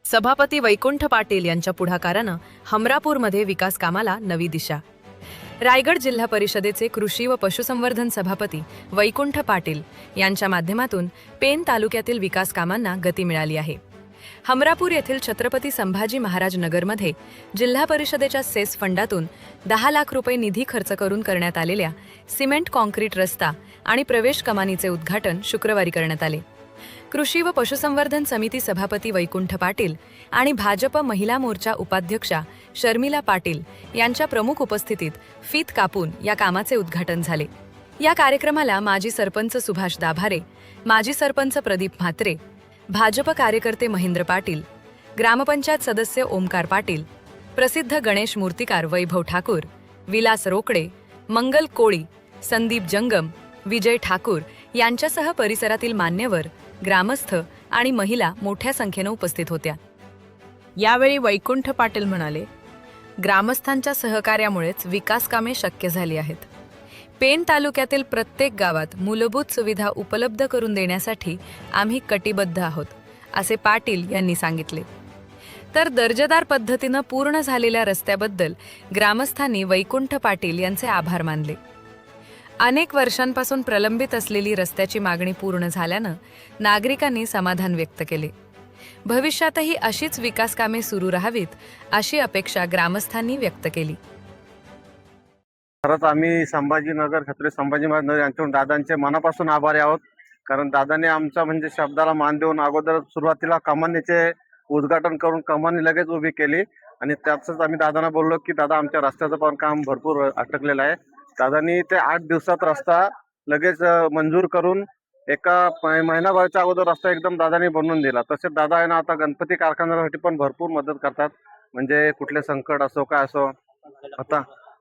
सभापती वैकुंठ पाटील यांच्या पुढाकारानं हमरापूरमध्ये विकास कामाला नवी दिशा. रायगड जिल्हा परिषदेचे कृषी व पशुसंवर्धन सभापती वैकुंठ पाटील यांच्या माध्यमातून पेन तालुक्यातील विकास कामांना गती मिळाली आहे. हमरापूर येथील छत्रपती संभाजी महाराज नगरमध्ये जिल्हा परिषदेच्या सेस फंडातून 10 लाख रुपये निधी खर्च करून करण्यात आलेल्या सिमेंट कॉन्क्रीट रस्ता आणि प्रवेश कमानीचे उद्घाटन शुक्रवारी करण्यात आले. कृषी व पशुसंवर्धन समिती सभापती वैकुंठ पाटील आणि भाजप महिला मोर्चा उपाध्यक्षा शर्मिला पाटील यांच्या प्रमुख उपस्थितीत फीत कापून या कामाचे उद्घाटन झाले. या कार्यक्रमाला माजी सरपंच सुभाष दाभारे, माजी सरपंच प्रदीप म्हात्रे, भाजप कार्यकर्ते महेंद्र पाटील, ग्रामपंचायत सदस्य ओमकार पाटील, प्रसिद्ध गणेश मूर्तिकार वैभव ठाकूर, विलास रोकडे, मंगल कोळी, संदीप जंगम, विजय ठाकूर यांच्यासह परिसरातील मान्यवर, ग्रामस्थ आणि महिला मोठ्या संख्येने उपस्थित होत्या. यावेळी वैकुंठ पाटील म्हणाले, ग्रामस्थांच्या सहकार्यामुळेच विकास कामे शक्य झाली आहेत. पेन तालुक्यातील प्रत्येक गावात मूलभूत सुविधा उपलब्ध करून देण्यासाठी आम्ही कटिबद्ध आहोत, असे पाटील यांनी सांगितले. तर दर्जेदार पद्धतीनं पूर्ण झालेल्या रस्त्याबद्दल ग्रामस्थांनी वैकुंठ पाटील यांचे आभार मानले. अनेक वर्षांपासून प्रलंबित असलेली रस्त्याची मागणी पूर्ण झाल्यानं नागरिकांनी समाधान व्यक्त केले. भविष्यातही अशीच विकास कामे सुरू राहावीत अशी अपेक्षा ग्रामस्थांनी व्यक्त केली. खरंच आम्ही संभाजीनगर छत्रपती संभाजी महाराज यांच्याकडून दादांचे मनापासून आभारी आहोत. कारण दादाने आमच्या म्हणजे शब्दाला मान देऊन अगोदर सुरुवातीला कमानीचे उद्घाटन करून कमानी लगेच उभी केली आणि त्यातच आम्ही दादांना बोललो की दादा आमच्या रस्त्याचं पण काम भरपूर अटकलेलं आहे. दादांनी ते 8 दिवसात रस्ता लगेच मंजूर करून एका महिनाभराच्या अगोदर रस्ता एकदम दादांनी बनवून दिला. तसेच दादा आहे ना आता गणपती कारखान्यासाठी पण भरपूर मदत करतात. म्हणजे कुठले संकट असो काय असो,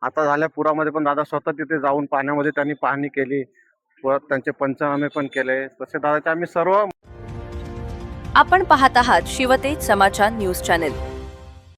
आता झाल्या पुरामध्ये पण दादा स्वतः तिथे जाऊन पाण्यामध्ये त्यांनी पाहणी केली, परत त्यांचे पंचनामे पण केले. तसे दादाचे आम्ही सर्व. आपण पाहत आहात शिवतेज समाचार न्यूज चॅनेल.